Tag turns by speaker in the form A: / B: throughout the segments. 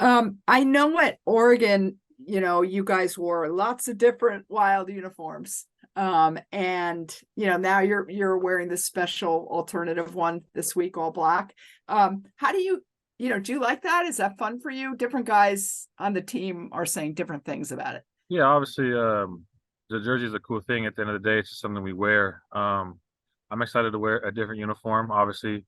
A: I know at Oregon, you guys wore lots of different wild uniforms. And now you're wearing this special alternative one this week, all black. How do you like that? Is that fun for you? Different guys on the team are saying different things about it.
B: Yeah, obviously, the jersey is a cool thing. At the end of the day, it's just something we wear. I'm excited to wear a different uniform. Obviously,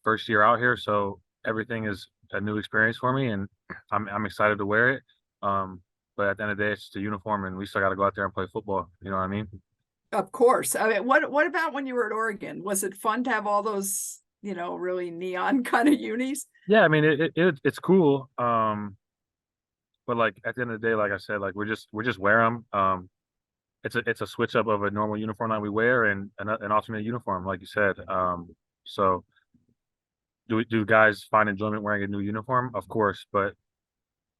B: first year out here, so everything is a new experience for me, and I'm excited to wear it. Um, but at the end of the day, it's just a uniform, and we still got to go out there and play football. You know what I mean?
A: Of course. I mean, what about when you were at Oregon? Was it fun to have all those, really neon kind of unis?
B: Yeah, I mean it's cool. But like at the end of the day, like I said, like we're just wear them. It's a switch up of a normal uniform that we wear and an alternate uniform, like you said. So do guys find enjoyment wearing a new uniform? Of course, but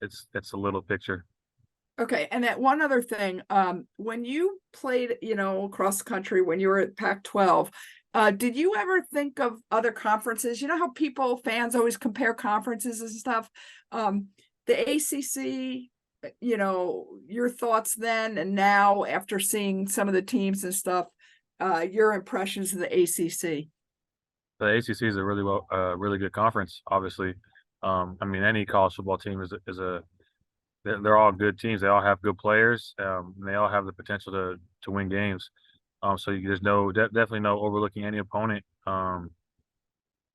B: it's a little picture.
A: Okay, and that one other thing, when you played, across the country when you were at Pac-12, did you ever think of other conferences? You know how fans always compare conferences and stuff. The ACC, your thoughts then and now after seeing some of the teams and stuff, your impressions of the ACC.
B: The ACC is a really good conference. Obviously, I mean any college football team is a they're all good teams. They all have good players. And they all have the potential to win games. So there's definitely no overlooking any opponent,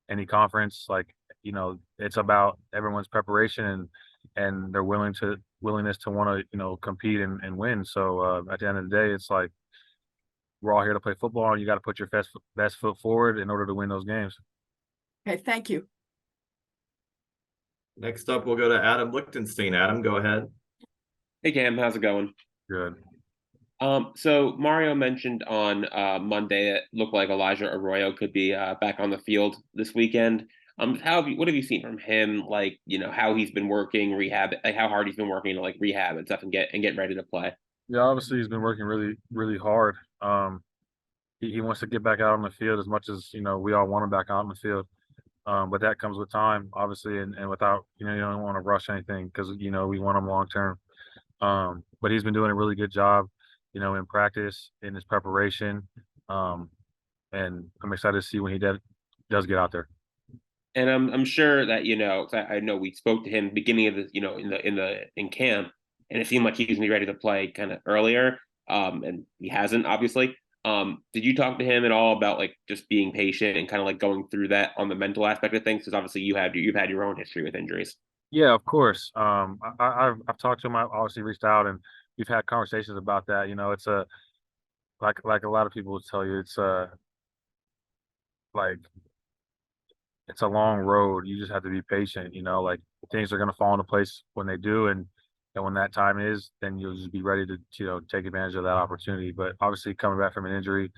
B: any conference. Like it's about everyone's preparation and their willingness to want to compete and win. So at the end of the day, it's like we're all here to play football, and you got to put your best foot forward in order to win those games.
A: Okay, thank you.
C: Next up, we'll go to Adam Lichtenstein. Adam, go ahead.
D: Hey Cam, how's it going?
B: Good.
D: So Mario mentioned on Monday it looked like Elijah Arroyo could be back on the field this weekend. What have you seen from him? Like, how he's been working rehab, like how hard he's been working to like rehab and stuff and get ready to play.
B: Yeah, obviously he's been working really hard. He wants to get back out on the field as much as we all want him back out on the field. But that comes with time, obviously, and without you don't want to rush anything because we want him long term. But he's been doing a really good job, in practice, in his preparation, and I'm excited to see when he does get out there.
D: And I'm sure that 'cause I know we spoke to him beginning of the in camp, and it seemed like he was gonna be ready to play kind of earlier. And he hasn't obviously. Did you talk to him at all about like just being patient and kind of like going through that on the mental aspect of things? Because obviously you've had your own history with injuries.
B: Yeah, of course. I've talked to him. I've obviously reached out and we've had conversations about that. It's a like a lot of people would tell you, like it's a long road. You just have to be patient. Like things are gonna fall into place when they do, and when that time is, then you'll just be ready to take advantage of that opportunity. But obviously, coming back from an injury,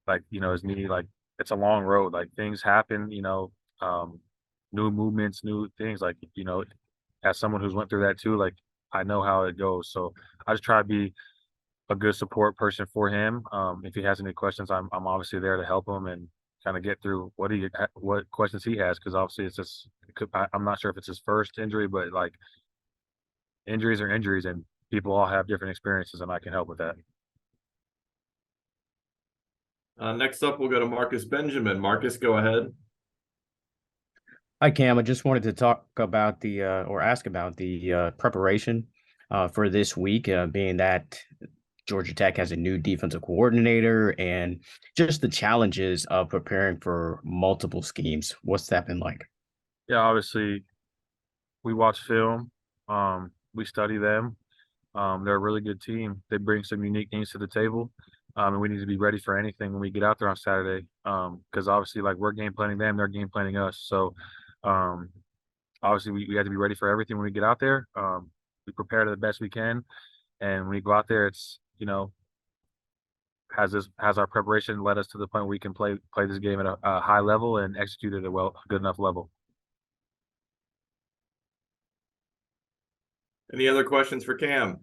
B: like his knee, like it's a long road. Like things happen. New movements, new things. Like as someone who's went through that too, like I know how it goes. So I just try to be a good support person for him. If he has any questions, I'm obviously there to help him and kind of get through what questions he has because obviously it's just I'm not sure if it's his first injury, but like injuries are injuries and people all have different experiences and I can help with that.
C: Next up, we'll go to Marcus Benjamin. Marcus, go ahead.
E: Hi, Cam. I just wanted to talk about or ask about the preparation for this week, being that Georgia Tech has a new defensive coordinator and just the challenges of preparing for multiple schemes. What's that been like?
B: Yeah, obviously we watch film, we study them. They're a really good team. They bring some unique things to the table. And we need to be ready for anything when we get out there on Saturday. Because obviously, like we're game planning them, they're game planning us. So, obviously, we have to be ready for everything when we get out there. We prepare to the best we can, and when we go out there, it's has our preparation led us to the point where we can play this game at a high level and execute it at a good enough level.
C: Any other questions for Cam?